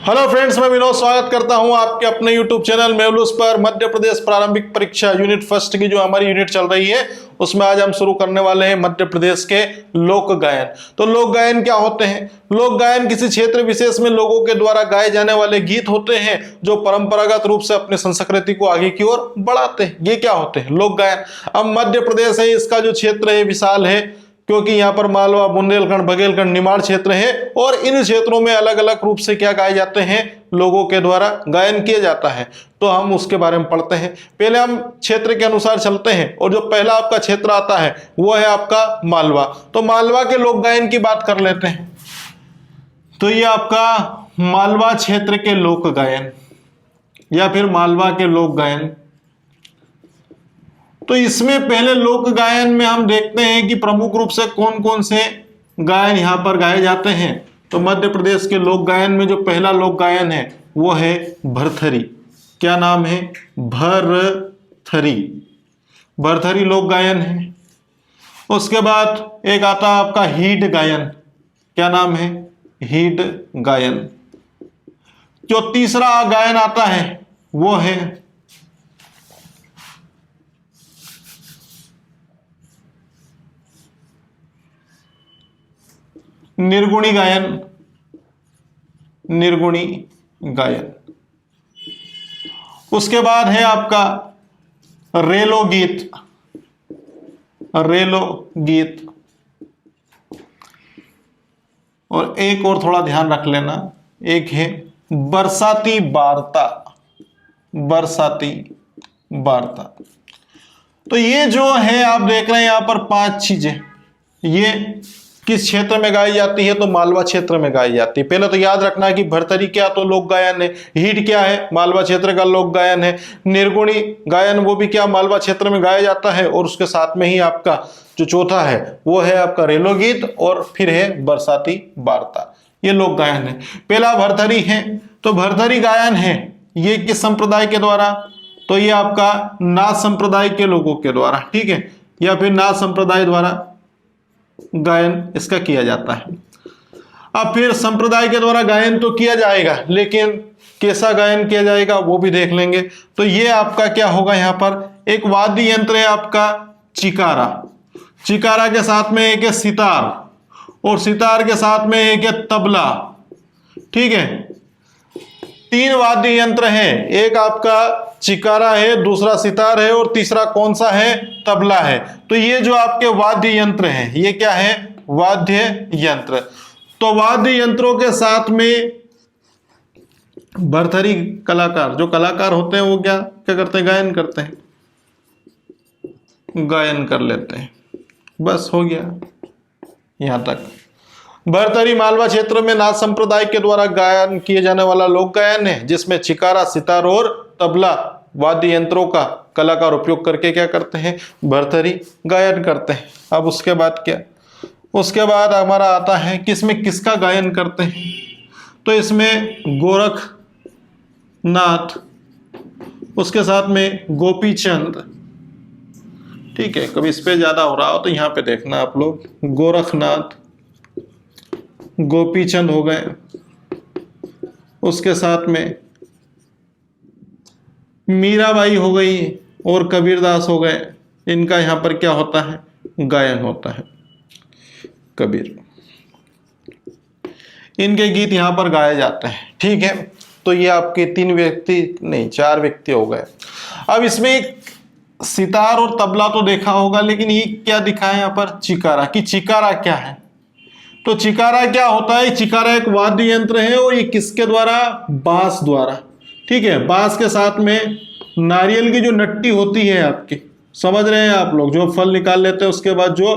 Hello friends, मैं विनोद स्वागत करता हूं आपके अपने यूट्यूब चैनल मेवलूस पर। मध्य प्रदेश प्रारंभिक परीक्षा यूनिट फर्स्ट की जो हमारी यूनिट चल रही है उसमें आज हम शुरू करने वाले हैं मध्य प्रदेश के लोक गायन। तो लोक गायन क्या होते हैं? लोक गायन किसी क्षेत्र विशेष में लोगों के द्वारा गाए जाने वाले गीत होते हैं जो परंपरागत रूप से अपने संस्कृति को आगे की ओर बढ़ाते हैं। ये क्या होते हैं? लोक गायन। अब मध्य प्रदेश है, इसका जो क्षेत्र है विशाल है, क्योंकि यहाँ पर मालवा, बुंदेलखंड, बघेलखंड, निमाड़ क्षेत्र है और इन क्षेत्रों में अलग अलग रूप से क्या गाए जाते हैं, लोगों के द्वारा गायन किया जाता है। तो हम उसके बारे में पढ़ते हैं। पहले हम क्षेत्र के अनुसार चलते हैं और जो पहला आपका क्षेत्र आता है वो है आपका मालवा। तो मालवा के लोक गायन की बात कर लेते हैं। तो ये आपका मालवा क्षेत्र के लोक गायन या फिर मालवा के लोक गायन। तो इसमें पहले लोक गायन में हम देखते हैं कि प्रमुख रूप से कौन कौन से गायन यहाँ पर गाए जाते हैं। तो मध्य प्रदेश के लोक गायन में जो पहला लोक गायन है वो है भरथरी। क्या नाम है? भरथरी। भरथरी लोक गायन है। उसके बाद एक आता है आपका हीड गायन। क्या नाम है? हीड गायन। जो तीसरा गायन आता है वो है निर्गुणी गायन। निर्गुणी गायन। उसके बाद है आपका रेलो गीत। रेलो गीत। और एक और थोड़ा ध्यान रख लेना, एक है बरसाती वार्ता। बरसाती वार्ता। तो ये जो है आप देख रहे हैं यहां पर 5 चीजें, ये किस क्षेत्र में गाई जाती है? तो मालवा क्षेत्र में गाई जाती है। पहले तो याद रखना है कि भरथरी क्या तो लोक गायन है, हीड क्या है, मालवा क्षेत्र का लोक गायन है, निर्गुणी गायन वो भी क्या मालवा क्षेत्र में गाया जाता है, और उसके साथ में ही आपका जो चौथा है वो है आपका रेलो गीत और फिर है बरसाती वार्ता। ये लोक गायन है। पहला भरथरी है। तो भरथरी गायन है ये किस संप्रदाय के द्वारा? तो ये आपका नाथ संप्रदाय के लोगों के द्वारा, ठीक है, या फिर नाथ संप्रदाय द्वारा गायन इसका किया जाता है। अब फिर संप्रदाय के द्वारा गायन तो किया जाएगा, लेकिन कैसा गायन किया जाएगा वो भी देख लेंगे। तो ये आपका क्या होगा, यहाँ पर एक वाद्य यंत्र है आपका चिकारा। चिकारा के साथ में एक है सितार और सितार के साथ में एक है तबला, ठीक है। 3 वाद्य यंत्र हैं, एक आपका चिकारा है, दूसरा सितार है और तीसरा कौन सा है? तबला है। तो ये जो आपके वाद्य यंत्र हैं ये क्या है? वाद्य यंत्र। तो वाद्य यंत्रों के साथ में भरथरी कलाकार, जो कलाकार होते हैं वो क्या क्या करते हैं? गायन करते हैं, गायन कर लेते हैं। बस हो गया यहां तक। भरथरी मालवा क्षेत्र में नाथ संप्रदाय के द्वारा गायन किए जाने वाला लोक गायन है, जिसमें चिकारा, सितार और तबला वाद्य यंत्रों का कलाकार उपयोग करके क्या करते हैं? भरथरी गायन करते हैं। अब उसके बाद क्या? उसके बाद हमारा आता है किसमें किसका गायन करते हैं। तो इसमें गोरखनाथ, उसके साथ में गोपीचंद, ठीक है। कभी इस पे ज्यादा हो रहा हो तो यहाँ पे देखना आप लोग। गोरखनाथ, गोपीचंद हो गए, उसके साथ में मीराबाई हो गई और कबीरदास हो गए। इनका यहाँ पर क्या होता है? गायन होता है। कबीर, इनके गीत यहाँ पर गाए जाते हैं, ठीक है। तो ये आपके 3 व्यक्ति नहीं 4 व्यक्ति हो गए। अब इसमें एक सितार और तबला तो देखा होगा, लेकिन ये क्या दिखा है यहाँ पर? चिकारा। कि चिकारा क्या है? तो चिकारा क्या होता है? चिकारा एक वाद्य यंत्र है और ये किसके द्वारा? बांस द्वारा, ठीक है। बांस के साथ में नारियल की जो नट्टी होती है आपकी, समझ रहे हैं आप लोग, जो फल निकाल लेते हैं उसके बाद जो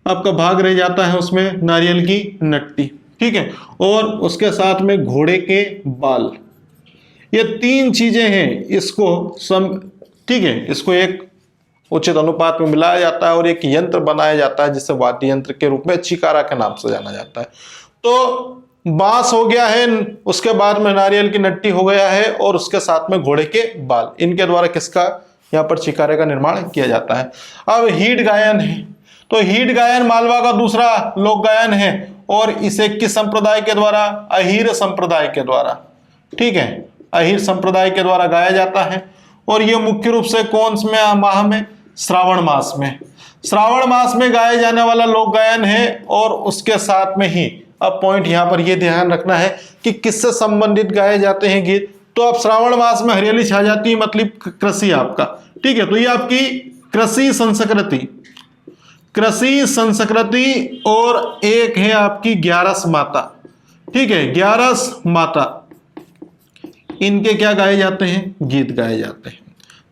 आपका भाग रह जाता है उसमें नारियल की नट्टी, ठीक है, और उसके साथ में घोड़े के बाल। ये 3 चीजें हैं। इसको ठीक है, इसको एक उचित अनुपात में मिलाया जाता है और एक यंत्र बनाया जाता है जिसे वाद्य यंत्र के रूप में चिकारा के नाम से जाना जाता है। तो बांस हो गया है, उसके बाद में नारियल की नट्टी हो गया है और उसके साथ में घोड़े के बाल। इनके द्वारा किसका यहाँ पर चिकारे का निर्माण किया जाता है। अब हीड गायन है। तो हीड गायन मालवा का दूसरा लोक गायन है और इसे किस संप्रदाय के द्वारा? अहीर संप्रदाय के द्वारा, ठीक है, अहीर संप्रदाय के द्वारा गाया जाता है। और ये मुख्य रूप से कौन से माह में? श्रावण मास में। श्रावण मास में गाए जाने वाला लोक गायन है। और उसके साथ में ही अब पॉइंट यहां पर यह ध्यान रखना है कि किससे संबंधित गाए जाते हैं गीत। तो अब श्रावण मास में हरियाली छा जाती है, मतलब कृषि आपका, ठीक है। तो ये आपकी कृषि संस्कृति, कृषि संस्कृति, और एक है आपकी ग्यारस माता, ठीक है, ग्यारस माता, इनके क्या गाए जाते हैं? गीत गाए जाते हैं।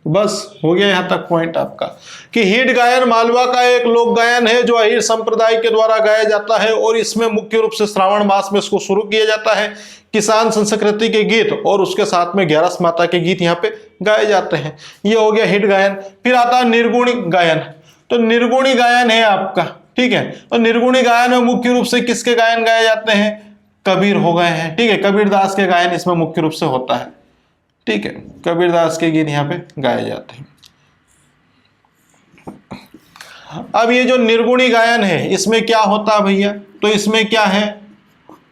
बस हो गया यहां तक पॉइंट आपका कि हिट गायन मालवा का एक लोक गायन है जो अहीर संप्रदाय के द्वारा गाया जाता है। और इसमें मुख्य रूप से श्रावण मास में इसको शुरू किया जाता है। किसान संस्कृति के गीत और उसके साथ में ग्यारस माता के गीत यहाँ पे गाए जाते हैं। ये हो गया हिट गायन। फिर आता है निर्गुणी गायन। तो निर्गुणी गायन है आपका, ठीक है। तो निर्गुणी गायन में मुख्य रूप से किसके गायन गाए जाते हैं? कबीर हो गए हैं, ठीक है, कबीरदास के गायन इसमें मुख्य रूप से होता है, ठीक है, कबीरदास के गीत यहाँ पे गाए जाते हैं। अब ये जो निर्गुणी गायन है इसमें क्या होता है भैया? तो इसमें क्या है?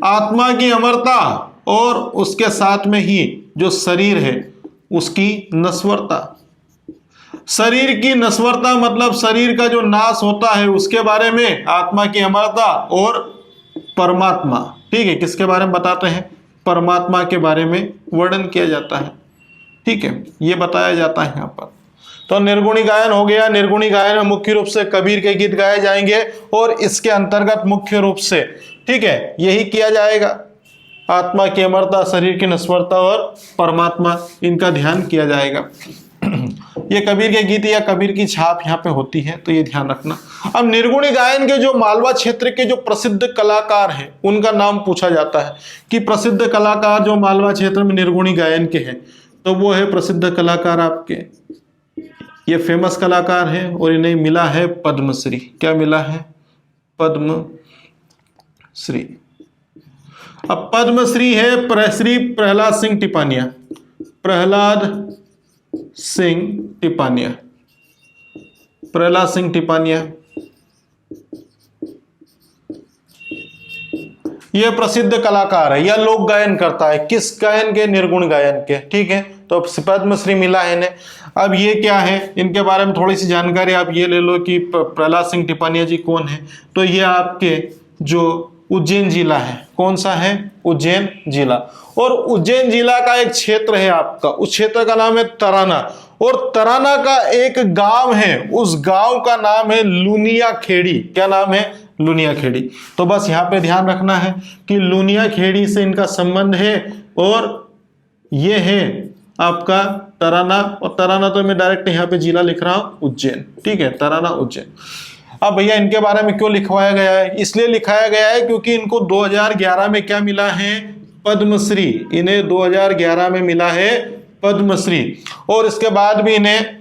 आत्मा की अमरता और उसके साथ में ही जो शरीर है उसकी नश्वरता। शरीर की नश्वरता मतलब शरीर का जो नाश होता है उसके बारे में आत्मा की अमरता, और परमात्मा, ठीक है, किसके बारे में बताते हैं? परमात्मा के बारे में वर्णन किया जाता है, ठीक है, ये बताया जाता है यहाँ पर। तो निर्गुणी गायन हो गया। निर्गुणी गायन में मुख्य रूप से कबीर के गीत गाए जाएंगे और इसके अंतर्गत मुख्य रूप से, ठीक है, यही किया जाएगा, आत्मा की अमरता, शरीर की नश्वरता और परमात्मा, इनका ध्यान किया जाएगा। ये कबीर के गीत या कबीर की छाप यहाँ पे होती है, तो ये ध्यान रखना। अब निर्गुणी गायन के जो मालवा क्षेत्र के जो प्रसिद्ध कलाकार हैं उनका नाम पूछा जाता है कि प्रसिद्ध कलाकार जो मालवा क्षेत्र में निर्गुणी गायन के हैं, तो वो है प्रसिद्ध कलाकार आपके, ये फेमस कलाकार हैं और इन्हें मिला है पद्मश्री। क्या मिला है? पद्मश्री। अब पद्मश्री है श्री प्रहलाद सिंह टिपानिया, प्रहलाद सिंह टिपानिया, प्रहलाद सिंह टिपानिया, यह प्रसिद्ध कलाकार है, यह लोक गायन करता है। किस गायन के? निर्गुण गायन के, ठीक है। तो पद्मश्री मिला है इन्हें। अब ये क्या है, इनके बारे में थोड़ी सी जानकारी आप ये ले लो कि प्रहलाद सिंह टिपानिया जी कौन है। तो ये आपके जो उज्जैन जिला है, कौन सा है? उज्जैन जिला। और उज्जैन जिला का एक क्षेत्र है आपका, उस क्षेत्र का नाम है तराना। और तराना का एक गांव है, उस गांव का नाम है लुनिया खेड़ी। क्या नाम है? लुनिया खेड़ी। तो बस यहाँ पे ध्यान रखना है कि लुनिया खेड़ी से इनका संबंध है। और ये है आपका तराना, और तराना तो मैं डायरेक्ट यहाँ पे जिला लिख रहा हूं उज्जैन, ठीक है, तराना उज्जैन। अब भैया इनके बारे में क्यों लिखवाया गया है? इसलिए लिखाया गया है क्योंकि इनको 2011 में क्या मिला है? पद्मश्री। इन्हें 2011 में मिला है पद्मश्री। और इसके बाद भी इन्हें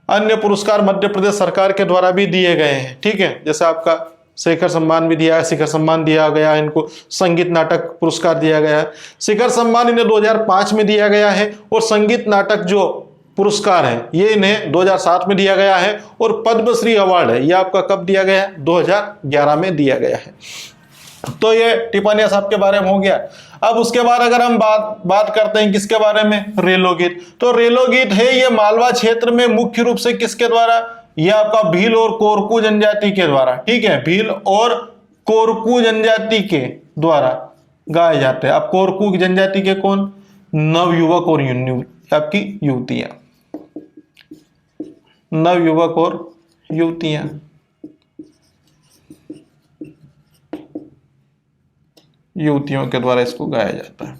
अन्य पुरस्कार मध्य प्रदेश सरकार के द्वारा भी दिए गए हैं, ठीक है, जैसे आपका शेखर सम्मान भी दिया है, शिखर सम्मान दिया गया है, इनको संगीत नाटक पुरस्कार दिया गया है। शिखर सम्मान इन्हें 2005 में दिया गया है और संगीत नाटक जो पुरस्कार है ये इन्हें 2007 में दिया गया है। और पद्मश्री अवार्ड है ये आपका कब दिया गया है? 2011 में दिया गया है। तो ये टिपानिया साहब के बारे में हो गया। अब उसके बाद अगर हम बात करते हैं किसके बारे में? रेलो गीत। तो रेलो गीत है ये मालवा क्षेत्र में मुख्य रूप से किसके द्वारा? ये आपका भील और कोरकू जनजाति के द्वारा, ठीक है, भील और कोरकू जनजाति के द्वारा गाए जाते हैं। अब कोरकू की जनजाति के कौन? नवयुवक और आपकी युवतियां, नवयुवक और युवतियां। युवतियों के द्वारा इसको गाया जाता है।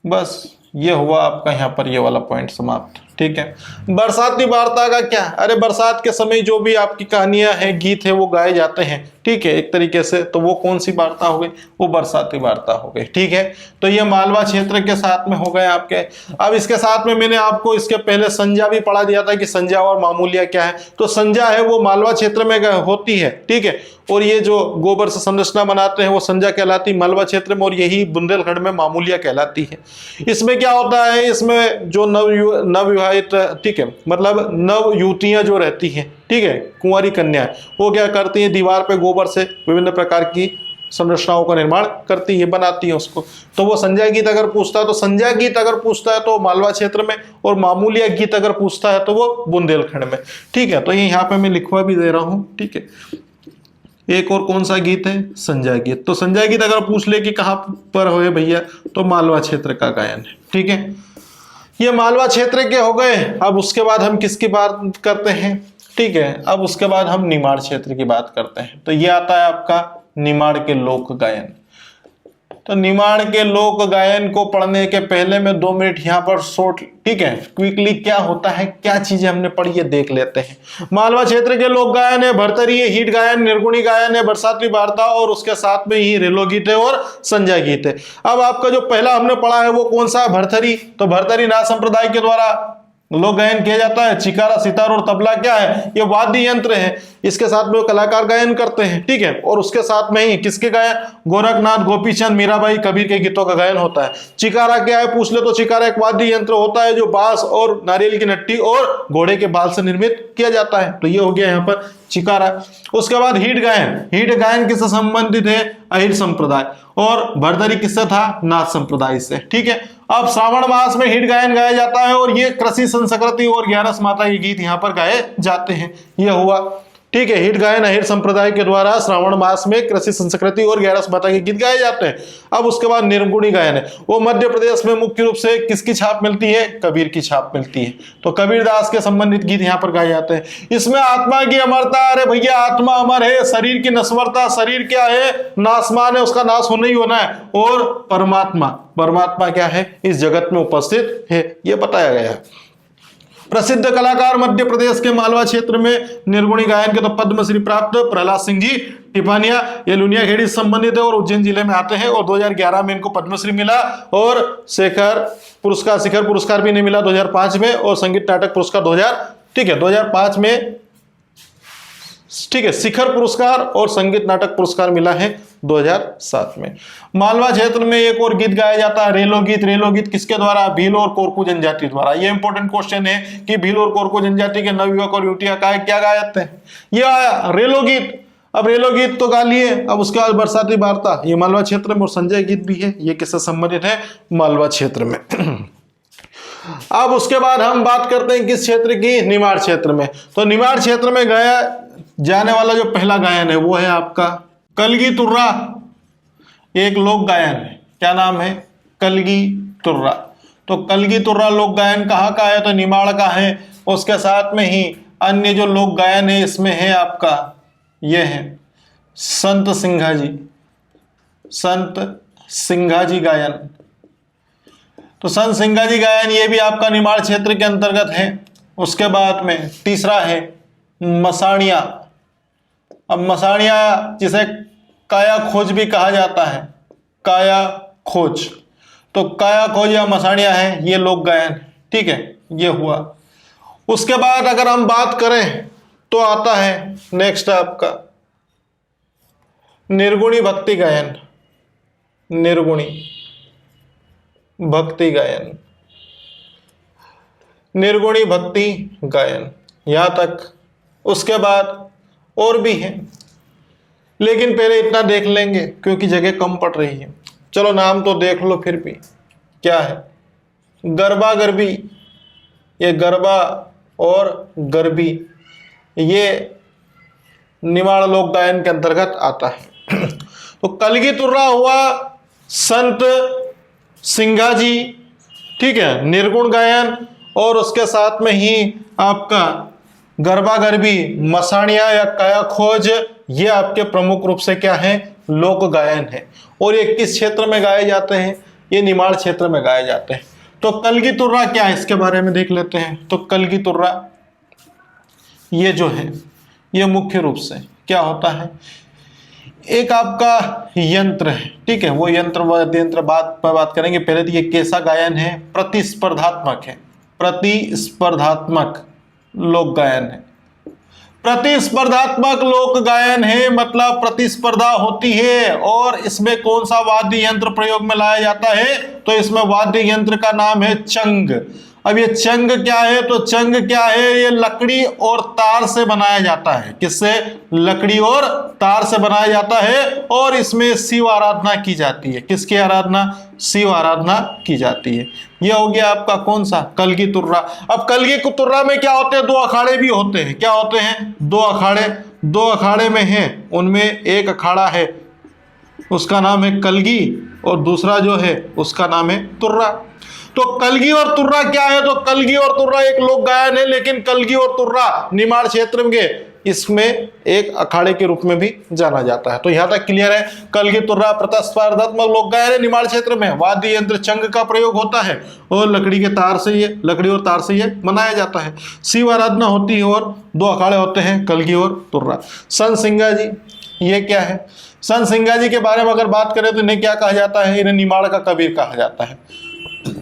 बस ये हुआ आपका यहाँ पर ये वाला पॉइंट समाप्त, ठीक है। बरसाती वार्ता का क्या? अरे बरसात के समय जो भी आपकी कहानियां हैं, गीत है, वो गाए जाते हैं, ठीक है, एक तरीके से। तो वो कौन सी वार्ता हो गई? वो बरसाती वार्ता हो गई, ठीक है। तो ये मालवा क्षेत्र के साथ में हो गए आपके। अब इसके साथ में मैंने आपको इसके पहले संजा भी पढ़ा दिया था कि संजा और मामूलिया क्या है। तो संजा है वो मालवा क्षेत्र में होती है, ठीक है। और ये जो गोबर से संरचना बनाते हैं वो संजा कहलाती मालवा क्षेत्र में, और यही बुंदेलखंड में मामूलिया कहलाती है। इसमें क्या होता है? इसमें जो नवविवाहित, ठीक है, मतलब नव युवतियां जो रहती हैं, ठीक है, कुंवारी कन्या, वो क्या करती है, दीवार पे गोबर से विभिन्न प्रकार की संरचनाओं का निर्माण करती है, बनाती है उसको। तो वो संजय गीत अगर पूछता है तो संजय गीत अगर पूछता है तो मालवा क्षेत्र में, और मामूलिया गीत अगर पूछता है तो वो बुंदेलखंड में। ठीक है, तो ये यहाँ पे मैं लिखवा भी दे रहा हूं। ठीक है, एक और कौन सा गीत है, संजय गीत। तो संजय गीत अगर पूछ ले कि कहाँ पर हो भैया, तो मालवा क्षेत्र का गायन है। ठीक है, ये मालवा क्षेत्र के हो गए। अब उसके बाद हम किसकी बात करते हैं, ठीक है, अब उसके बाद हम निमाड़ क्षेत्र की बात करते हैं। तो ये आता है आपका निमाड़ के लोक गायन। तो निमाड़ के लोक गायन को पढ़ने के पहले मैं 2 मिनट यहाँ पर शॉर्ट, ठीक है, क्विकली क्या होता है, क्या चीजें हमने पढ़ी है देख लेते हैं। मालवा क्षेत्र के लोक गायन है भरतरी है, हिट गायन, निर्गुणी गायन है, बरसाती वार्ता, और उसके साथ में ही रेलो गीत है और संजय गीत है। अब आपका जो पहला हमने पढ़ा है वो कौन सा है, भरतरी। तो भरतरी नाथ संप्रदाय के द्वारा लोक गायन किया जाता है। चिकारा, सितार और तबला क्या है, ये वाद्य यंत्र है, इसके साथ में वो कलाकार गायन करते हैं। ठीक है, और उसके साथ में ही किसके गायन, गोरखनाथ, गोपीचंद, मीराबाई, कबीर के गीतों का गायन होता है। चिकारा क्या है पूछ ले तो चिकारा एक वाद्य यंत्र होता है जो बांस और नारियल की नट्टी और घोड़े के बाल से निर्मित किया जाता है। तो ये हो गया यहाँ पर चिकारा। उसके बाद हिट गायन, हिट गायन किससे संबंधित है, अहिर संप्रदाय, और भरतरी किससे था, नाथ संप्रदाय से। ठीक है, अब श्रावण मास में हिट गायन गाया जाता है और ये कृषि संस्कृति और 11 माता के गीत यहाँ पर गाए जाते हैं। ये हुआ, ठीक है, हिट गायन अहिर संप्रदाय के द्वारा श्रावण मास में कृषि संस्कृति और 11 माता के गीत गाए जाते हैं। अब उसके बाद निर्गुणी गायन है, वो मध्य प्रदेश में मुख्य रूप से किसकी छाप मिलती है, कबीर की छाप मिलती है। तो कबीरदास के संबंधित गीत यहाँ पर गाए जाते हैं। इसमें आत्मा की अमरता, अरे भैया आत्मा अमर है, शरीर की नश्वरता, शरीर क्या है, नाशमान है, उसका नाश होना ही होना है, और परमात्मा, परमात्मा क्या है, इस जगत में उपस्थित है, यह बताया गया है। प्रसिद्ध कलाकार मध्य प्रदेश के मालवा क्षेत्र में निर्गुणी गायन के तो पद्मश्री प्राप्त प्रहलाद सिंह जी टिपानिया, ये लुनियाखेड़ी से संबंधित है और उज्जैन जिले में आते हैं, और 2011 में इनको पद्मश्री मिला, और शिखर पुरस्कार भी नहीं मिला 2005 में, और संगीत नाटक पुरस्कार 2005 में, ठीक है, शिखर पुरस्कार और संगीत नाटक पुरस्कार मिला है 2007 में। मालवा क्षेत्र में एक और गीत गाया जाता है, रेलो गीत। रेलो गीत किसके द्वारा, भील और कोरकू जनजाति द्वारा। ये इंपॉर्टेंट क्वेश्चन है कि भील और कोरकू जनजाति के नवयुवक और युवतियां क्या गाते हैं, ये आया रेलो गीत। अब रेलो गीत तो गा लिए, अब उसके बाद बरसाती वार्ता, ये मालवा क्षेत्र में, और संजय गीत भी है, ये किससे संबंधित है, मालवा क्षेत्र में। अब उसके बाद हम बात करते हैं किस क्षेत्र की, निमाड़ क्षेत्र में। तो निमाड़ क्षेत्र में गाया जाने वाला जो पहला गायन है वो है आपका कलगी तुर्रा, एक लोक गायन है। क्या नाम है, कलगी तुर्रा। तो कलगी तुर्रा लोक गायन कहाँ का है, तो निमाड़ का है। उसके साथ में ही अन्य जो लोक गायन है इसमें है आपका, ये है संत सिंघाजी, संत सिंघाजी गायन। तो संत सिंघाजी गायन ये भी आपका निमाड़ क्षेत्र के अंतर्गत है। उसके बाद में तीसरा है मसाणिया। अब मसाणिया जिसे काया खोज भी कहा जाता है, काया खोज, तो काया खोज या मसाणिया है, ये लोक गायन, ठीक है, ये हुआ। उसके बाद अगर हम बात करें तो आता है नेक्स्ट आपका निर्गुणी भक्ति गायन, निर्गुणी भक्ति गायन, निर्गुणी भक्ति गायन, यहां तक। उसके बाद और भी है, लेकिन पहले इतना देख लेंगे क्योंकि जगह कम पड़ रही है। चलो नाम तो देख लो फिर भी। क्या है, गरबा गरबी, ये गरबा और गरबी ये निमाड़ लोक गायन के अंतर्गत आता है। तो कलगी तुर्रा हुआ संत सिंघाजी, ठीक है, निर्गुण गायन, और उसके साथ में ही आपका गरबा गरबी, मसाणिया या काया खोज, ये आपके प्रमुख रूप से क्या है, लोक गायन है। और ये किस क्षेत्र में गाए जाते हैं, ये निमाड़ क्षेत्र में गाए जाते हैं। तो कलगी तुर्रा क्या है, इसके बारे में देख लेते हैं। तो कलगी तुर्रा ये जो है ये मुख्य रूप से क्या होता है, एक आपका यंत्र है, ठीक है, वो यंत्र बात करेंगे। पहले तो ये कैसा गायन है, प्रतिस्पर्धात्मक है, प्रतिस्पर्धात्मक लोक गायन है। प्रतिस्पर्धात्मक लोक गायन है मतलब प्रतिस्पर्धा होती है, और इसमें कौन सा वाद्य यंत्र प्रयोग में लाया जाता है, तो इसमें वाद्य यंत्र का नाम है चंग। अब ये चंग क्या है, तो चंग क्या है, ये लकड़ी और तार से बनाया जाता है। किससे? लकड़ी और तार से बनाया जाता है और इसमें शिव आराधना की जाती है। किसकी आराधना? शिव आराधना की जाती है। ये हो गया आपका कौन सा? कलगी तुर्रा। अब कलगी तुर्रा में क्या होते हैं? दो अखाड़े भी होते हैं। क्या होते हैं? दो अखाड़े। दो अखाड़े में हैं, उनमें एक अखाड़ा है उसका नाम है कलगी और दूसरा जो है उसका नाम है तुर्रा। तो कलगी और तुर्रा क्या है? तो कलगी और तुर्रा एक लोक गायन है, लेकिन कलगी और तुर्रा निमाड़ क्षेत्र में इसमें एक अखाड़े के रूप में भी जाना जाता है। तो यहां तक क्लियर है। कलगी तुर्रा प्रतिस्पर्धात्मक लोक गायन है। निमाड़ क्षेत्र में वाद्य यंत्र चंग का प्रयोग होता है और लकड़ी और तार से ये बनाया जाता है। शिव आराधना होती है और दो अखाड़े होते हैं, कलगी और तुर्रा। संत सिंगा जी, ये क्या है? संत सिंगा जी के बारे में अगर बात करें तो इन्हें क्या कहा जाता है? इन्हें निमाड़ का कबीर कहा जाता है।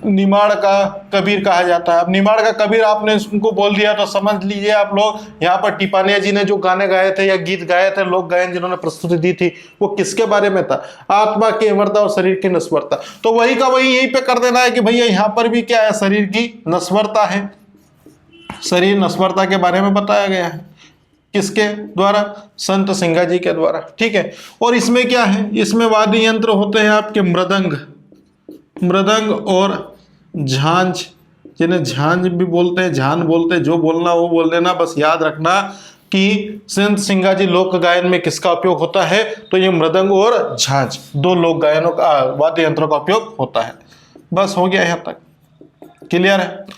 निमाड़ का कबीर कहा जाता है। अब निमाड़ का कबीर आपने उनको बोल दिया तो समझ लीजिए आप लोग, यहाँ पर टिपानिया जी ने जो गाने गाए थे या गीत गाए थे, लोक गायन जिन्होंने प्रस्तुति दी थी, वो किसके बारे में था? आत्मा की अमरता और शरीर की नश्वरता। तो वही का वही यहीं पे कर देना है कि भैया यहाँ पर भी क्या है? शरीर की नश्वरता है। शरीर नश्वरता के बारे में बताया गया है। किसके द्वारा? संत सिंगा जी के द्वारा। ठीक है। और इसमें क्या है? इसमें वाद्य यंत्र होते हैं आपके मृदंग और झांझ, जिन्हें झांझ भी बोलते हैं, झांझ बोलते हैं, जो बोलना वो बोल देना। बस याद रखना कि संत सिंगा जी लोक गायन में किसका उपयोग होता है? तो ये मृदंग और झांझ दो लोक गायनों का वाद्य यंत्रों का उपयोग होता है। बस हो गया, यहाँ तक क्लियर है।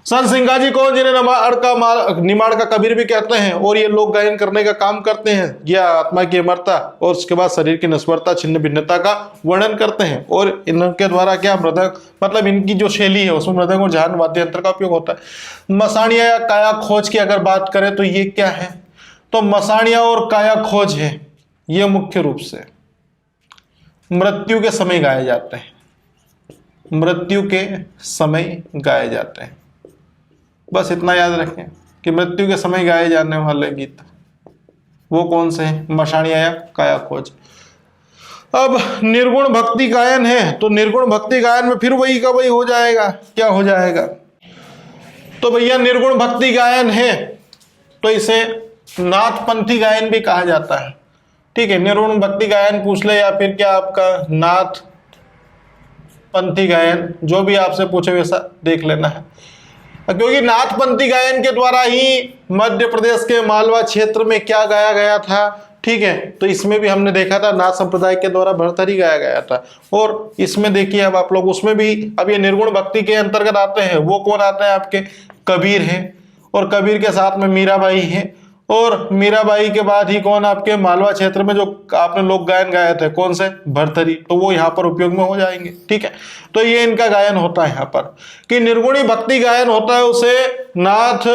संत सिंगा जी को जिन्हें निमाड़ का कबीर भी कहते हैं और ये लोक गायन करने का काम करते हैं। यह आत्मा की अमरता और उसके बाद शरीर की नश्वरता, छिन्न भिन्नता का वर्णन करते हैं और इनके द्वारा क्या मृदंग, मतलब इनकी जो शैली है उसमें मृदंग और झांझ वाद्य यंत्र का उपयोग होता है। मसाणिया या काया खोज की अगर बात करें तो ये क्या है? तो मसाणिया और काया खोज है, ये मुख्य रूप से मृत्यु के समय गाए जाते हैं। मृत्यु के समय गाए जाते हैं। बस इतना याद रखें कि मृत्यु के समय गाए जाने वाले गीत वो कौन से हैं? मसाणिया या काया खोज। अब निर्गुण भक्ति गायन है, तो निर्गुण भक्ति गायन में फिर वही का वही हो जाएगा। क्या हो जाएगा? तो भैया निर्गुण भक्ति गायन है तो इसे नाथपंथी गायन भी कहा जाता है। ठीक है, निर्गुण भक्ति गायन पूछ ले या फिर क्या आपका नाथ पंथी गायन, जो भी आपसे पूछे वैसा देख लेना है, क्योंकि नाथपंथी गायन के द्वारा ही मध्य प्रदेश के मालवा क्षेत्र में क्या गाया गया था। ठीक है, तो इसमें भी हमने देखा था नाथ संप्रदाय के द्वारा भरथरी गाया गया था। और इसमें देखिए अब आप लोग उसमें भी अब ये निर्गुण भक्ति के अंतर्गत आते हैं। वो कौन आते हैं? आपके कबीर है और कबीर के साथ में मीराबाई है और मीराबाई के बाद ही कौन? आपके मालवा क्षेत्र में जो आपने लोक गायन गाए थे, कौन से? भरथरी, तो वो यहाँ पर उपयोग में हो जाएंगे। ठीक है, तो ये इनका गायन होता है यहाँ पर कि निर्गुणी भक्ति गायन होता है, उसे नाथ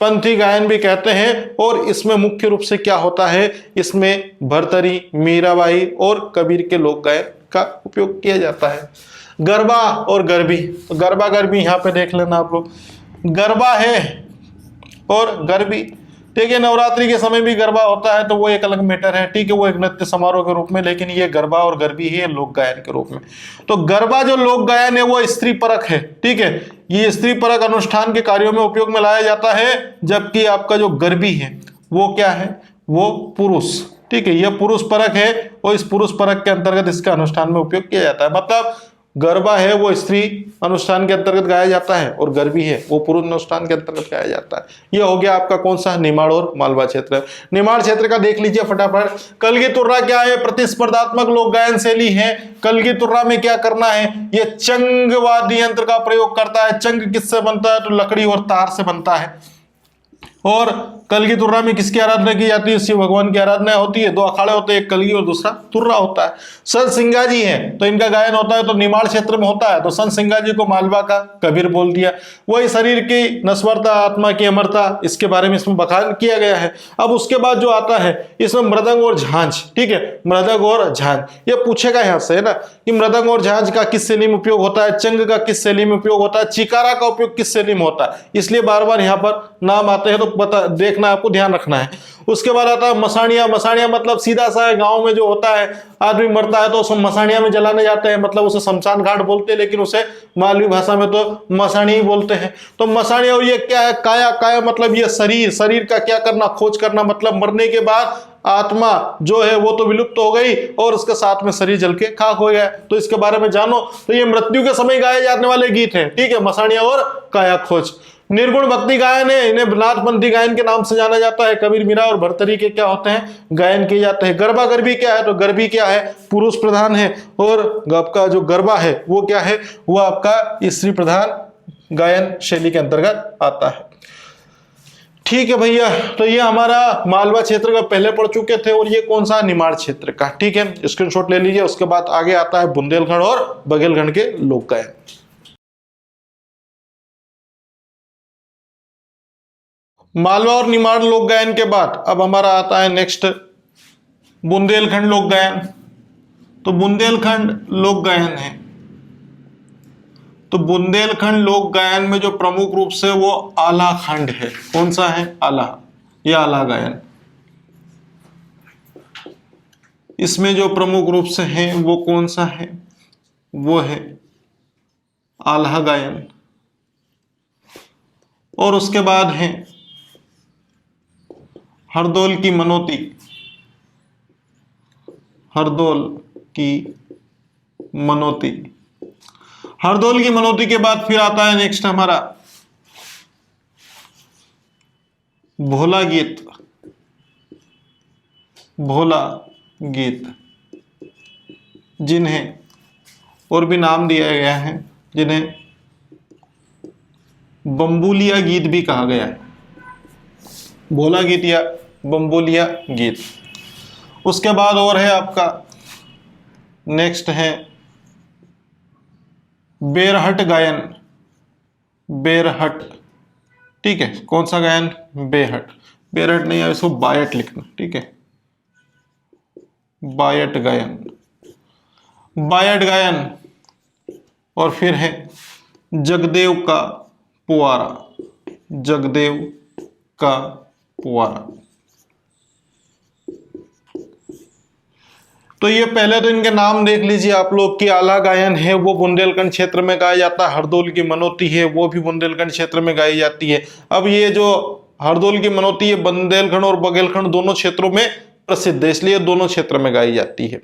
पंथी गायन भी कहते हैं। और इसमें मुख्य रूप से क्या होता है? इसमें भरथरी, मीराबाई और कबीर के लोक गायन का उपयोग किया जाता है। गरबा और गरबी, तो गरबा गरबी यहाँ पे देख लेना आप लोग। गरबा है और गरबी, ठीक है, नवरात्रि के समय भी गरबा होता है तो वो एक अलग मैटर है। ठीक है, वो एक नृत्य समारोह के रूप में, लेकिन ये गरबा और गरबी है लोक गायन के रूप में। तो गरबा जो लोक गायन है वो स्त्री परक है। ठीक है, ये स्त्री परक अनुष्ठान के कार्यों में उपयोग में लाया जाता है, जबकि आपका जो गरबी है वो क्या है? वो पुरुष। ठीक है, यह पुरुष परक है और इस पुरुष परक के अंतर्गत इसका अनुष्ठान में उपयोग किया जाता है। मतलब गरबा है वो स्त्री अनुष्ठान के अंतर्गत गाया जाता है और गरबी है वो पुरुष अनुष्ठान के अंतर्गत गाया जाता है। ये हो गया आपका कौन सा? निमाड़ और मालवा क्षेत्र। निमाड़ क्षेत्र का देख लीजिए फटाफट। कलगी तुर्रा क्या है? प्रतिस्पर्धात्मक लोक गायन शैली है। कलगी तुर्रा में क्या करना है? ये चंग वाद्य यंत्र का प्रयोग करता है। चंग किससे बनता है? तो लकड़ी और तार से बनता है। और कलगी तुर्रा में किसकी आराधना की जाती है? शिव भगवान की आराधना होती है। दो अखाड़े होते हैं, एक कलगी और दूसरा तुर्रा होता है। संत सिंगा जी हैं तो इनका गायन होता है तो निमाड़ क्षेत्र में होता है, तो संत सिंगा जी को मालवा का कबीर बोल दिया। वही शरीर की नश्वरता, आत्मा की अमरता, इसके बारे में इसमें बखान किया गया है। अब उसके बाद जो आता है इसमें मृदंग और झांझ। ठीक है, मृदंग और झांझ ये पूछेगा यहाँ से, है ना, कि मृदंग और झांझ का किस शैली में उपयोग होता है, चंग का किस शैली में उपयोग होता है, चिकारा का उपयोग किस शैली में होता है। इसलिए बार बार यहाँ पर नाम आते हैं तो पता देखना, आपको ध्यान रखना है। उसके बाद आता है मसाणिया। मसाणिया मतलब सीधा सा है, गांव में जो होता है आदमी मरता है तो उसको मसाणिया में जलाने जाते हैं, मतलब उसे शमशान घाट बोलते हैं, लेकिन उसे मालवी भाषा में तो मसाणी ही बोलते हैं। तो मसाणिया, और ये क्या है, काया। काया मतलब ये शरीर, शरीर का क्या करना, खोज करना, मतलब मरने के बाद आत्मा जो है वो तो विलुप्त हो गई और उसके साथ में शरीर जल के खाक हो गया। तो इसके बारे में जानो। तो ये मृत्यु के समय गाए जाने वाले गीत हैं, ठीक है, मसाणिया और काया खोज। निर्गुण भक्ति गायन है, इन्हें नाथपंथी गायन के नाम से जाना जाता है। कबीर, मीरा और भर्तरी के क्या होते हैं, गायन किए जाते हैं। गरबा गरबी क्या है, तो गरबी क्या है, पुरुष प्रधान है, और आपका जो गरबा है वो क्या है, वो आपका स्त्री प्रधान गायन शैली के अंतर्गत आता है। ठीक है भैया, तो ये हमारा मालवा क्षेत्र का पहले पढ़ चुके थे, और ये कौन सा, निमाड़ क्षेत्र का। ठीक है, स्क्रीनशॉट ले लीजिए। उसके बाद आगे आता है बुंदेलखंड और बघेलखंड के लोक गायन। मालवा और निमाड़ लोक गायन के बाद अब हमारा आता है नेक्स्ट बुंदेलखंड लोक गायन। तो बुंदेलखंड लोक गायन है, तो बुंदेलखंड लोक गायन में जो प्रमुख रूप से वो आला खंड है। कौन सा है, आला, ये आला गायन। इसमें जो प्रमुख रूप से है वो कौन सा है, वो है आल्हा गायन। और उसके बाद है हरदौल की मनोती। हरदौल की मनोती। हरदौल की मनोती के बाद फिर आता है नेक्स्ट हमारा भोला गीत। भोला गीत, जिन्हें और भी नाम दिया गया है, जिन्हें बम्बुलिया गीत भी कहा गया है। भोला गीत या बम्बुलिया गीत। उसके बाद और है आपका नेक्स्ट है बेरहट गायन। बेरहट, ठीक है, कौन सा गायन, बेहट। बेरहट नहीं है, इसको बायट लिखना, ठीक है, बायट गायन। बायट गायन। और फिर है जगदेव का पुआरा। जगदेव का पुआरा। तो ये पहले तो इनके नाम देख लीजिए आप लोग कि आला गायन है वो बुंदेलखंड क्षेत्र में गाया जाता है। हरदौल की मनोती है वो भी बुंदेलखंड क्षेत्र में गाई जाती है। अब ये जो हरदौल की मनोती है बुंदेलखंड और बघेलखंड दोनों क्षेत्रों में प्रसिद्ध है, इसलिए दोनों क्षेत्र में गाई जाती है।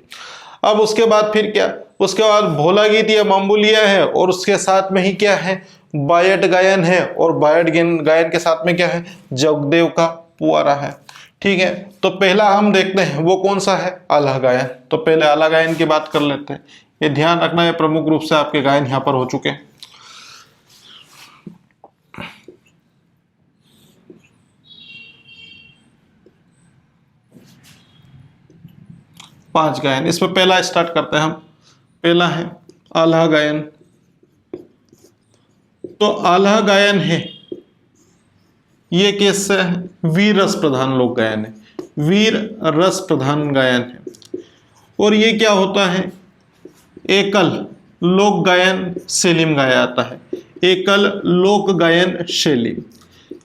अब उसके बाद फिर क्या, उसके बाद भोला गीत या बम्बुलिया है, और उसके साथ में ही क्या है, बायट गायन है, और बायट गायन के साथ में क्या है, जगदेव का पुआरा है। ठीक है, तो पहला हम देखते हैं वो कौन सा है, आल्हा गायन। तो पहले आल्हा गायन की बात कर लेते हैं। ये ध्यान रखना है प्रमुख रूप से आपके गायन यहां पर हो चुके हैं। पांच गायन, इसमें पहला स्टार्ट करते हैं हम। पहला है आल्हा गायन। तो आल्हा गायन है, ये कैसे है, वीर रस प्रधान लोक गायन है। वीर रस प्रधान गायन है। और ये क्या होता है, एकल लोक गायन शैली में गाया जाता है। एकल लोक गायन शैली,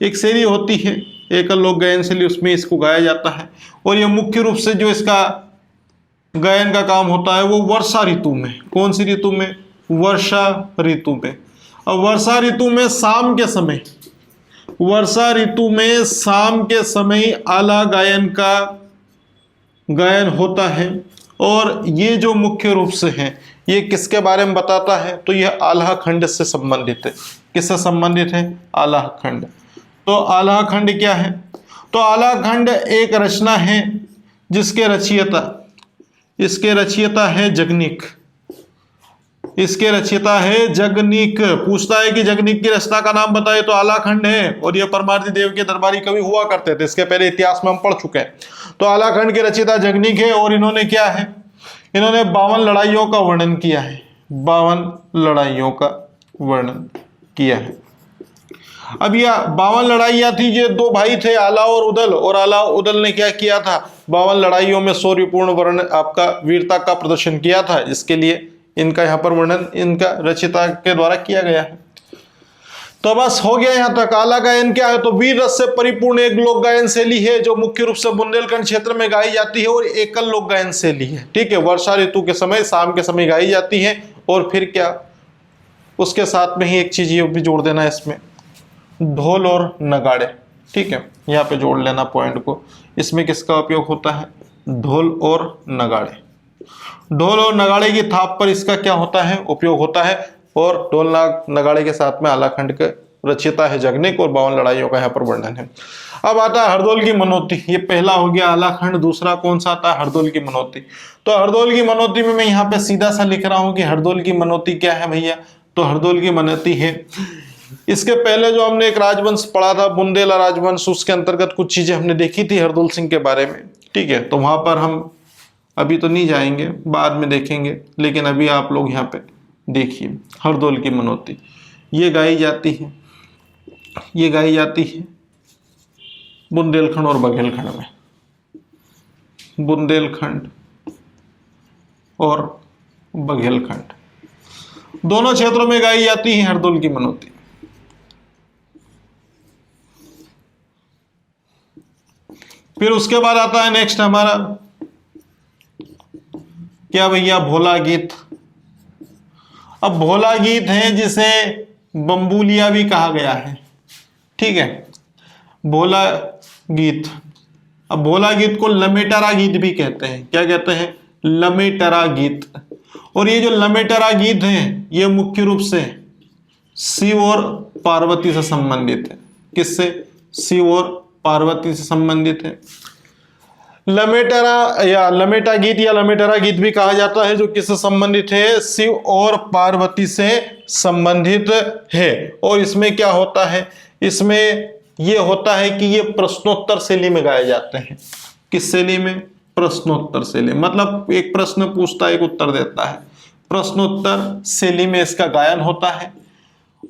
एक शैली होती है एकल लोक गायन शैली, उसमें इसको गाया जाता है। और ये मुख्य रूप से जो इसका गायन का काम होता है वो वर्षा ऋतु में। कौन सी ऋतु में, वर्षा ऋतु में। और वर्षा ऋतु में शाम के समय, वर्षा ऋतु में शाम के समय आला गायन का गायन होता है। और ये जो मुख्य रूप से है ये किसके बारे में बताता है, तो यह आल्हा खंड से संबंधित है। किससे संबंधित है, आल्हा खंड। तो आल्हा खंड क्या है, तो आल्हा खंड एक रचना है जिसके रचयिता, इसके रचयिता है जगनीक। इसके रचयिता है जगनीक। पूछता है कि जगनीक की रचना का नाम बताए, तो आल्हा खंड है। और ये परमार्थ देव के दरबारी कवि हुआ करते थे, इसके पहले इतिहास में हम पढ़ चुके हैं। तो आल्हा खंड के रचयिता जगनीक है। और इन्होंने क्या है, इन्होंने 52 लड़ाइयों का वर्णन किया है। 52 लड़ाइयों का वर्णन किया है। अब यह 52 लड़ाइयां थी, ये दो भाई थे आला और उदल। और आला उदल ने क्या किया था, 52 लड़ाइयों में शौर्यपूर्ण वर्णन, आपका वीरता का प्रदर्शन किया था। इसके लिए इनका यहाँ पर वर्णन इनका रचयिता के द्वारा किया गया है। तो बस हो गया यहां तक। आला गायन क्या है? तो वीर रस से परिपूर्ण एक लोक गायन शैली है जो मुख्य रूप से बुंदेलखंड क्षेत्र में गाई जाती है और एकल लोक गायन शैली है। ठीक है, वर्षा ऋतु के समय, शाम के समय गाई जाती है। और फिर क्या, उसके साथ में ही एक चीज ये भी जोड़ देना है इसमें, ढोल और नगाड़े। ठीक है, यहाँ पे जोड़ लेना पॉइंट को। इसमें किसका उपयोग होता है? ढोल और नगाड़े। ढोल और नगाड़े की थाप पर इसका क्या होता है? उपयोग होता है। और ढोल नगाड़े के साथ में आलाखंड के रचयिता है जगनेक और 52 लड़ाइयों का यहाँ पर वर्णन है। अब आता है हरदौल की मनोती। ये पहला हो गया आलाखंड, दूसरा कौन सा आता है? हरदौल की मनोती। तो हरदौल की मनोती में मैं यहाँ पे सीधा सा लिख रहा हूं कि हरदौल की मनोती क्या है भैया? तो हरदौल की मनोती है, इसके पहले जो हमने एक राजवंश पढ़ा था, बुंदेला राजवंश, उसके अंतर्गत कुछ चीजें हमने देखी थी हरदौल सिंह के बारे में। ठीक है, तो वहां पर हम अभी तो नहीं जाएंगे, बाद में देखेंगे, लेकिन अभी आप लोग यहाँ पे देखिए हरदौल की मनोती। ये गाई जाती है, ये गाई जाती है बुंदेलखंड और बघेलखंड में। बुंदेलखंड और बघेलखंड दोनों क्षेत्रों में गाई जाती है हरदौल की मनोती। फिर उसके बाद आता है नेक्स्ट हमारा क्या भैया? भोला गीत। अब भोला गीत है जिसे बम्बुलिया भी कहा गया है। ठीक है, भोला गीत। अब भोला गीत को लमेटरा गीत भी कहते हैं। क्या कहते हैं? लमेटरा गीत। और ये जो लमेटरा गीत है ये मुख्य रूप से शिव और पार्वती से संबंधित है। किससे? शिव और पार्वती से संबंधित है। लमेटरा या लमेटा गीत या लमेटरा गीत भी कहा जाता है, जो किससे संबंधित है? शिव और पार्वती से संबंधित है। और इसमें क्या होता है? इसमें यह होता है कि ये प्रश्नोत्तर शैली में गाए जाते हैं। किस शैली में? प्रश्नोत्तर शैली। मतलब एक प्रश्न पूछता है, एक उत्तर देता है। प्रश्नोत्तर शैली में इसका गायन होता है।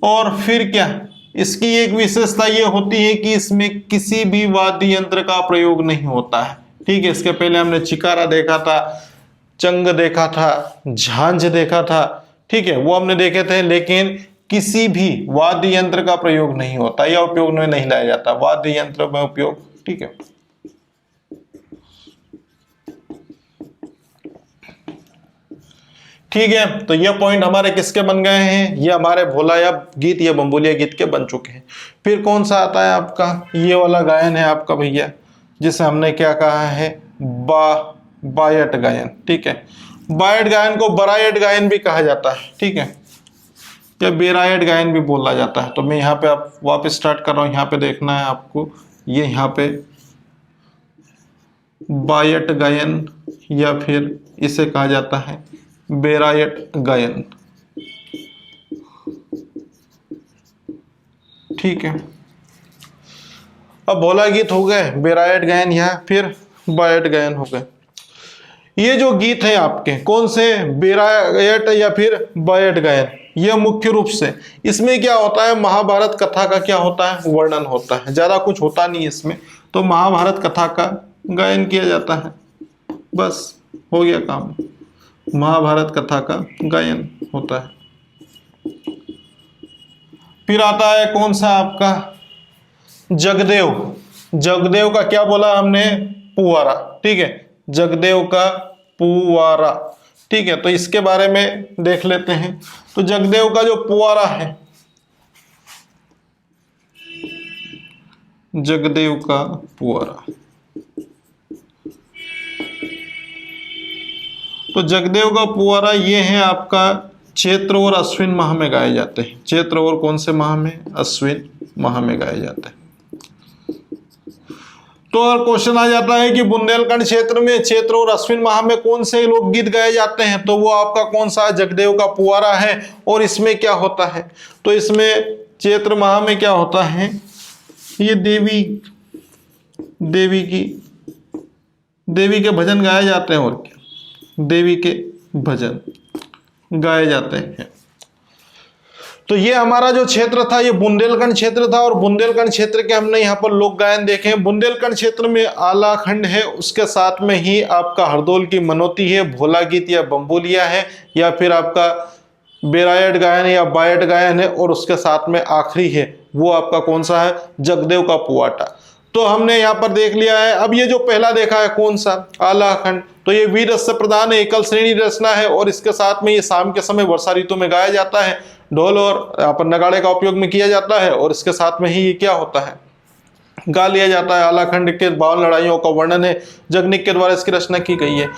और फिर क्या, इसकी एक विशेषता यह होती है कि इसमें किसी भी वाद्य यंत्र का प्रयोग नहीं होता है। ठीक है, इसके पहले हमने चिकारा देखा था, चंग देखा था, झांझ देखा था। ठीक है, वो हमने देखे थे, लेकिन किसी भी वाद्य यंत्र का प्रयोग नहीं होता या उपयोग में नहीं लाया जाता वाद्य यंत्र में उपयोग। ठीक है, ठीक है, तो ये पॉइंट हमारे किसके बन गए हैं? ये हमारे भोला या गीत या बम्बुलिया गीत के बन चुके हैं। फिर कौन सा आता है आपका? ये वाला गायन है आपका भैया, जिसे हमने क्या कहा है? बायट गायन। ठीक है, बायट गायन को बरायट गायन भी कहा जाता है। ठीक है, या बेरायट गायन भी बोला जाता है। तो मैं यहाँ पे आप वापस स्टार्ट कर रहा हूँ। यहाँ पे देखना है आपको, ये यहाँ पे बायट गायन या फिर इसे कहा जाता है बेरायट गायन। ठीक है, अब भोला गीत हो गए, बेरायट गायन यहाँ, फिर बायट गायन हो गए। ये जो गीत है आपके कौन से? बेरायट या फिर बायट गायन। ये मुख्य रूप से इसमें क्या होता है? महाभारत कथा का क्या होता है? वर्णन होता है। ज्यादा कुछ होता नहीं इसमें, तो महाभारत कथा का गायन किया जाता है। बस हो गया काम, महाभारत कथा का गायन होता है। फिर आता है कौन सा आपका? जगदेव। जगदेव का क्या बोला हमने? पुआरा। ठीक है, जगदेव का पुआरा। ठीक है, तो इसके बारे में देख लेते हैं। तो जगदेव का जो पुआरा है, जगदेव का पुआरा, तो जगदेव का पुआरा ये है आपका चैत्र और अश्विन माह में गाए जाते हैं। चैत्र और कौन से माह में? अश्विन माह में गाए जाते हैं। तो और क्वेश्चन आ जाता है कि बुंदेलखंड क्षेत्र में चैत्र और अश्विन माह में कौन से लोकगीत गाए जाते हैं? तो वो आपका कौन सा? जगदेव का पुआरा है। और इसमें क्या होता है? तो इसमें चैत्र माह में क्या होता है? ये देवी के भजन गाए जाते हैं। और क्या? देवी के भजन गाए जाते हैं। तो ये हमारा जो क्षेत्र था ये बुंदेलखंड क्षेत्र था। और बुंदेलखंड क्षेत्र के हमने यहाँ पर लोक गायन देखे हैं। बुंदेलखंड क्षेत्र में आलाखंड है, उसके साथ में ही आपका हरदौल की मनोती है, भोला गीत या बम्बुलिया है, या फिर आपका बेरायट गायन या बायट गायन है, और उसके साथ में आखिरी है वो आपका कौन सा है, जगदेव का पुआटा। तो हमने यहाँ पर देख लिया है। अब ये जो पहला देखा है कौन सा, आला खंड, तो ये वीर रस से प्रधान है, एकल श्रेणी रचना है, और इसके साथ में ये शाम के समय वर्षा ऋतु में गाया जाता है। ढोल और यहाँ पर नगाड़े का उपयोग में किया जाता है, और इसके साथ में ही ये क्या होता है, गा लिया जाता है। आला खंड के 52 लड़ाइयों का वर्णन है, जगनिक के द्वारा इसकी रचना की गई है।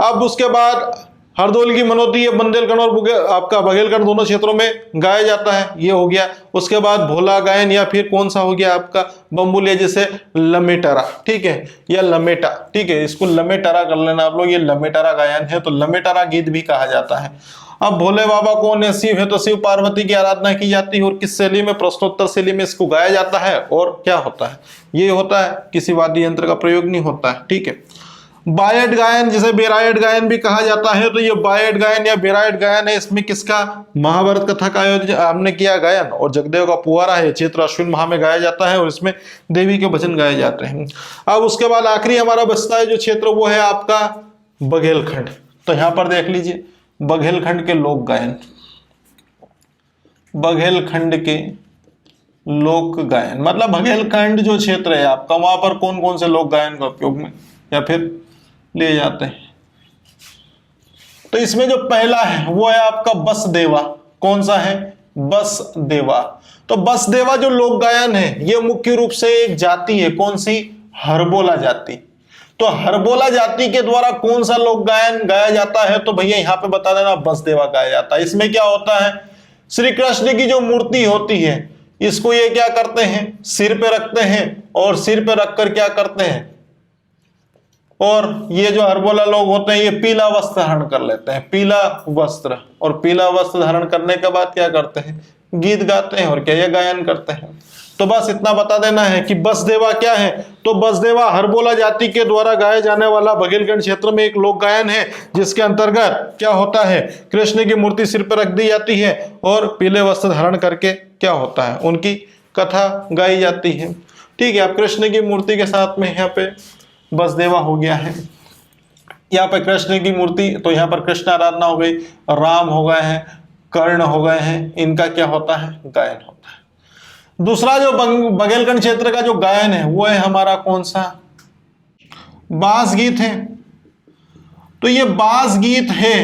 अब उसके बाद हरदौल की मनोती है बुंदेलखंड और आपका बघेलखंड दोनों क्षेत्रों में गाया जाता है, ये हो गया। उसके बाद भोला गायन या फिर कौन सा हो गया आपका बम्बुलिया, जैसे लमेटरा, ठीक है, या लमेटा, ठीक है, इसको लमेटरा कर लेना आप लोग, ये लमेटरा गायन है, तो लमेटरा गीत भी कहा जाता है। अब भोले बाबा कौन है, शिव है, तो शिव पार्वती की आराधना की जाती है, और किस शैली में, प्रश्नोत्तर शैली में इसको गाया जाता है। और क्या होता है, ये होता है, किसी वाद्य यंत्र का प्रयोग नहीं होता है, ठीक है। बायट गायन जिसे बेरायट गायन भी कहा जाता है, तो ये बायट गायन या बेरायट गायन है, इसमें किसका, महाभारत कथा का आयोजन हमने किया गायन, और जगदेव का पुआरा है, चैत्र अश्विन माह में गाया जाता है, और इसमें देवी के भजन गाए जाते हैं। अब उसके बाद आखिरी हमारा बचता है जो क्षेत्र, वो है आपका बघेलखंड। तो यहां पर देख लीजिए बघेलखंड के लोक गायन, बघेलखंड के लोक गायन, मतलब बघेलखंड जो क्षेत्र है आपका, वहां पर कौन कौन से लोक गायन का उपयोग में या फिर ले जाते हैं। तो इसमें जो पहला है वो है आपका बसदेवा। कौन सा है, बसदेवा। तो बसदेवा जो लोक गायन है, ये मुख्य रूप से एक जाति है, कौन सी, हरबोला जाति। तो हरबोला जाति के द्वारा कौन सा लोक गायन गाया जाता है, तो भैया यहां पे बता देना, बसदेवा गाया जाता है। इसमें क्या होता है, श्री कृष्ण की जो मूर्ति होती है, इसको ये क्या करते हैं, सिर पे रखते हैं, और सिर पे रखकर क्या करते हैं, और ये जो हरबोला लोग होते हैं, ये पीला वस्त्र धारण कर लेते हैं, पीला वस्त्र, और पीला वस्त्र धारण करने के बाद क्या करते हैं, गीत गाते हैं, और क्या, ये गायन करते हैं। तो बस इतना बता देना है कि बसदेवा क्या है। तो बसदेवा हरबोला जाति के द्वारा गाया जाने वाला बघेलखंड क्षेत्र में एक लोक गायन है, जिसके अंतर्गत क्या होता है, कृष्ण की मूर्ति सिर पर रख दी जाती है, और पीले वस्त्र धारण करके क्या होता है, उनकी कथा गाई जाती है, ठीक है। अब कृष्ण की मूर्ति के साथ में यहाँ पे बसदेवा हो गया है, यहाँ पे कृष्ण की मूर्ति, तो यहाँ पर कृष्ण आराधना हो गई, राम हो गए हैं, कर्ण हो गए हैं, इनका क्या होता है, गायन होता है। दूसरा जो बघेलखंड क्षेत्र का जो गायन है वो है हमारा कौन सा, बास गीत है। तो ये बास गीत है,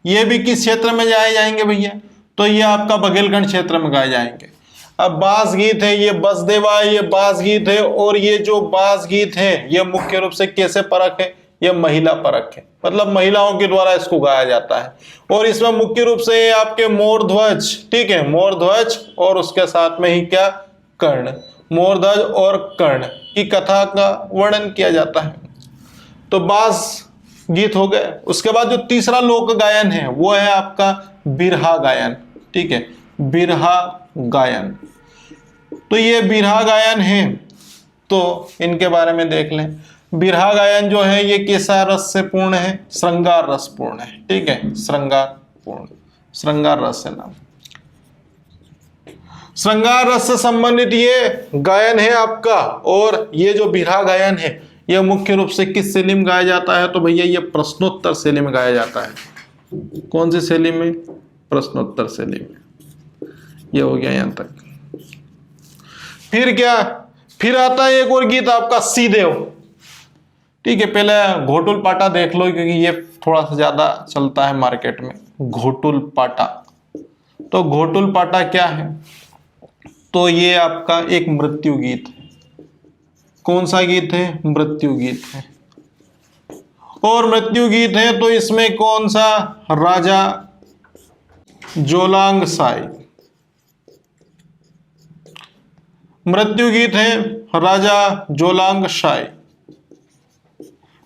ये भी किस क्षेत्र में गाए जाएंगे भैया, तो ये आपका बघेलखंड क्षेत्र में गाए जाएंगे। अब बास गीत है, ये बसदेवा, ये बास गीत है, और ये जो बास गीत है ये मुख्य रूप से कैसे परक है, ये महिला परक है, मतलब महिलाओं के द्वारा इसको गाया जाता है। और इसमें मुख्य रूप से आपके मोर ध्वज, ठीक है, मोर ध्वज, और उसके साथ में ही क्या, कर्ण, मोर ध्वज और कर्ण की कथा का वर्णन किया जाता है। तो बास गीत हो गए। उसके बाद जो तीसरा लोक गायन है वो है आपका बिरहा गायन, ठीक है, बिरहा गायन। तो ये बिरहा गायन है, तो इनके बारे में देख लें। बिरहा गायन जो है ये कैसा रस से पूर्ण है, श्रृंगार रस पूर्ण है, ठीक है, श्रृंगार पूर्ण, श्रृंगार रस है नाम, श्रृंगार रस से संबंधित ये गायन है आपका। और ये जो बिरहा गायन है ये मुख्य रूप से किस शैली में गाया जाता है, तो भैया ये प्रश्नोत्तर शैली में गाया जाता है। कौन सी शैली में, प्रश्नोत्तर शैली में। ये हो गया यहां तक। फिर क्या, फिर आता है एक और गीत आपका सीदेव, ठीक है। पहले घोटुल पाटा देख लो, क्योंकि ये थोड़ा सा ज्यादा चलता है मार्केट में, घोटुल पाटा। तो घोटुल पाटा क्या है, तो ये आपका एक मृत्यु गीत है। कौन सा गीत है, मृत्यु गीत है। और मृत्यु गीत है तो इसमें कौन सा, राजा जोलांग साई, मृत्यु गीत है राजा जोलांग साई।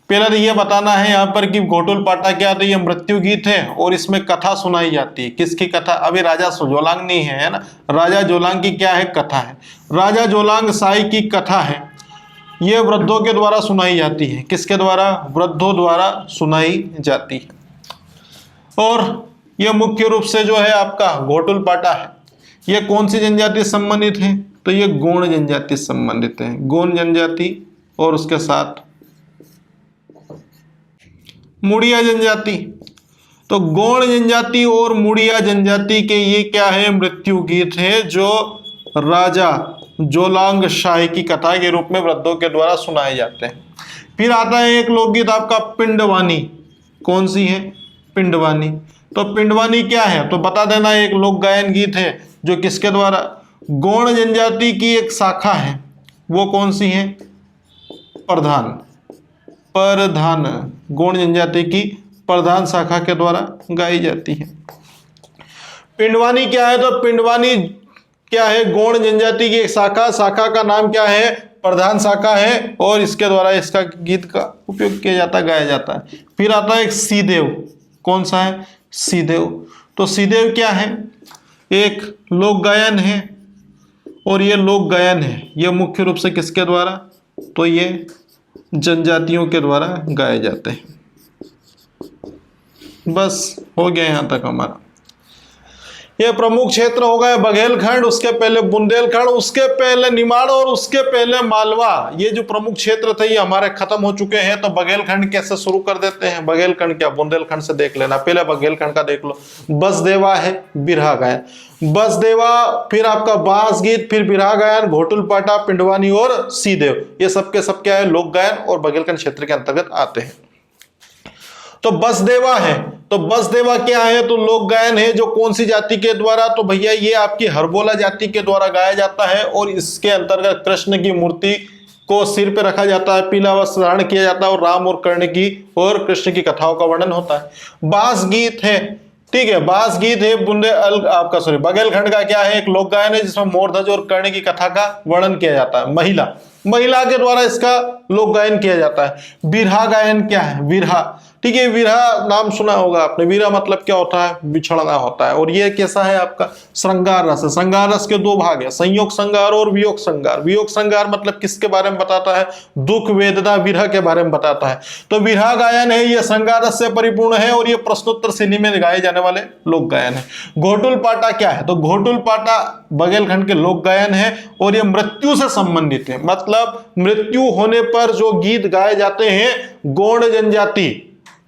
पहले तो ये बताना है यहाँ पर कि घोटुल पाटा क्या, तो ये मृत्यु गीत है, और इसमें कथा सुनाई जाती है। किसकी कथा, अभी राजा जोलांग नहीं है ना, राजा जोलांग की क्या है, कथा है। राजा जोलांग साई की कथा है, ये वृद्धों के द्वारा सुनाई जाती है। किसके द्वारा, वृद्धों द्वारा सुनाई जाती है। और ये मुख्य रूप से जो है आपका घोटुल पाटा है, ये कौन सी जनजाति से संबंधित है, तो ये गोंड जनजाति से संबंधित है, गोंड जनजाति, और उसके साथ मुड़िया जनजाति। तो गौड़ जनजाति और मुड़िया जनजाति के ये क्या है, मृत्यु गीत है जो राजा जोलांग शाही की कथा के रूप में वृद्धों के द्वारा सुनाए जाते हैं। फिर आता है एक लोकगीत आपका पिंडवानी। कौन सी है, पिंडवानी। तो पिंडवानी क्या है तो बता देना, एक लोक गायन गीत है जो किसके द्वारा, गौड़ जनजाति की एक शाखा है, वो कौन सी है, प्रधान, प्रधान, गौड़ जनजाति की प्रधान शाखा के द्वारा गाई जाती है। पिंडवानी क्या है तो पिंडवानी क्या है, गौड़ जनजाति की एक शाखा, शाखा का नाम क्या है, प्रधान शाखा है, और इसके द्वारा इसका गीत का उपयोग किया जाता है, गाया जाता है। फिर आता है एक सीदेव। कौन सा है, सीदेव। तो सीदेव क्या है, एक लोक गायन है, और ये लोक गायन है ये मुख्य रूप से किसके द्वारा, तो ये जनजातियों के द्वारा गाए जाते हैं। बस हो गया यहाँ तक हमारा। ये प्रमुख क्षेत्र हो गए बघेलखंड, उसके पहले बुंदेलखंड, उसके पहले निमाड़ और उसके पहले मालवा। ये जो प्रमुख क्षेत्र थे ये हमारे खत्म हो चुके हैं। तो बघेलखंड कैसे शुरू कर देते हैं, बघेलखंड क्या बुंदेलखंड से देख लेना। पहले बघेलखंड का देख लो। बसदेवा है, बिरहा गायन, बसदेवा, फिर आपका बांस गीत, फिर बिरहा गायन, घोटुल पाटा, पिंडवानी और सीदेव, ये सबके सब क्या है, लोक गायन और बघेलखंड क्षेत्र के अंतर्गत आते हैं। तो बसदेवा है, तो बसदेवा क्या है, तो लोक गायन है जो कौन सी जाति के द्वारा, तो भैया ये आपकी हरबोला जाति के द्वारा गाया जाता है, और इसके अंतर्गत कृष्ण की मूर्ति को सिर पे रखा जाता है, पीला वस्त्र धारण किया जाता है, और राम और कर्ण की और कृष्ण की कथाओं का वर्णन होता है। बांस गीत है, ठीक है, बांस गीत है बघेलखंड का क्या है, एक लोक गायन है जिसमें मोरध्वज और कर्ण की कथा का वर्णन किया जाता है। महिला के द्वारा इसका लोक गायन किया जाता है। बिरहा गायन क्या है, विरहा, ठीक है, विरहा नाम सुना होगा आपने। विरहा मतलब क्या होता है, बिछड़ना होता है। और ये कैसा है आपका, श्रृंगार रस है। श्रृंगार रस के दो भाग है, संयोग श्रृंगार और वियोग श्रृंगार। वियोग श्रृंगार मतलब किसके बारे में बताता है, दुख वेदना विरह के बारे में बताता है। तो विरहा गायन है, ये श्रृंगार रस से परिपूर्ण है, और ये प्रश्नोत्तर शैली में गाए जाने वाले लोक गायन है। घोटुल पाटा क्या है, तो घोटुल पाटा बघेलखंड के लोक गायन है, और ये मृत्यु से संबंधित है। मतलब मृत्यु होने पर जो गीत गाए जाते हैं गौड़ जनजाति,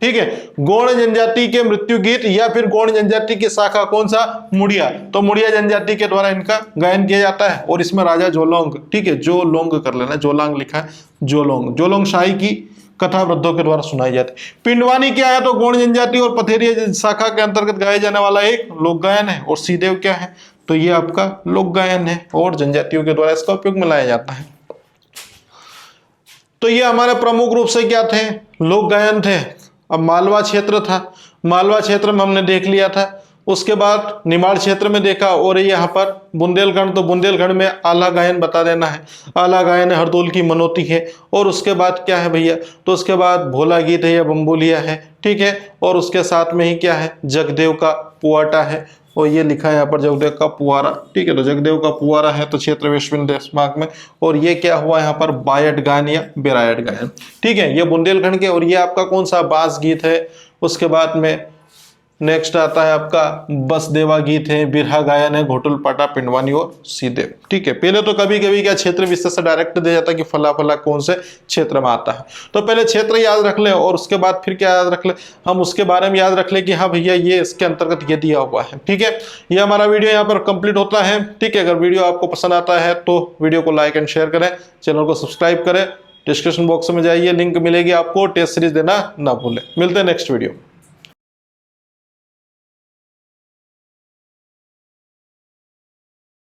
ठीक है, गौड़ जनजाति के मृत्यु गीत, या फिर गौड़ जनजाति की शाखा कौन सा, मुड़िया, तो मुड़िया जनजाति के द्वारा इनका गायन किया जाता है। और इसमें राजा जोलोंग, ठीक है, जोलोंग कर लेना, जोलांग लिखा है, जोलोंग, जोलोंग शाही की कथा वृद्धों के द्वारा सुनाई जाती है। पिंडवानी क्या है, तो गौड़ जनजाति और पथेरिया शाखा के अंतर्गत गाया जाने वाला एक लोक गायन है। और सीदेव क्या है, तो ये आपका लोक गायन है, और जनजातियों के द्वारा इसका उपयोग में लाया जाता है। तो ये हमारे प्रमुख रूप से क्या थे, लोक गायन थे। अब मालवा क्षेत्र था, मालवा क्षेत्र में हमने देख लिया था। उसके बाद निमाड़ क्षेत्र में देखा, और यहाँ पर बुंदेलखंड, तो बुंदेलखंड में आला गायन बता देना है। आला गायन हरदोल की मनोती है। और उसके बाद क्या है भैया, तो उसके बाद भोला गीत है या बम्बोलिया है, ठीक है, और उसके साथ में ही क्या है, जगदेव का पुआटा है, और ये लिखा है यहाँ पर जगदेव का पुआरा, ठीक है, तो जगदेव का पुआरा है तो क्षेत्र वेश्विन देशमार्ग में। और ये क्या हुआ यहाँ पर, बायट गायन या बेरायट गायन, ठीक है, ये बुंदेलखंड के। और ये आपका कौन सा, बांस गीत है। उसके बाद में नेक्स्ट आता है आपका बसदेवा गीत है, बिरहा गायन है, घोटुल पाटा, पिंडवानी और सीदेव, ठीक है। पहले तो कभी कभी क्या क्षेत्र विशेष से डायरेक्ट दे जाता है कि फला फला कौन से क्षेत्र में आता है। तो पहले क्षेत्र याद रख ले, और उसके बाद फिर क्या याद रख ले, हम उसके बारे में याद रख ले कि हाँ भैया ये इसके अंतर्गत ये दिया हुआ है, ठीक है। ये हमारा वीडियो यहाँ पर कंप्लीट होता है, ठीक है। अगर वीडियो आपको पसंद आता है तो वीडियो को लाइक एंड शेयर करें, चैनल को सब्सक्राइब करें, डिस्क्रिप्शन बॉक्स में जाइए, लिंक मिलेगी आपको, टेस्ट सीरीज देना ना भूलें। मिलते हैं नेक्स्ट वीडियो।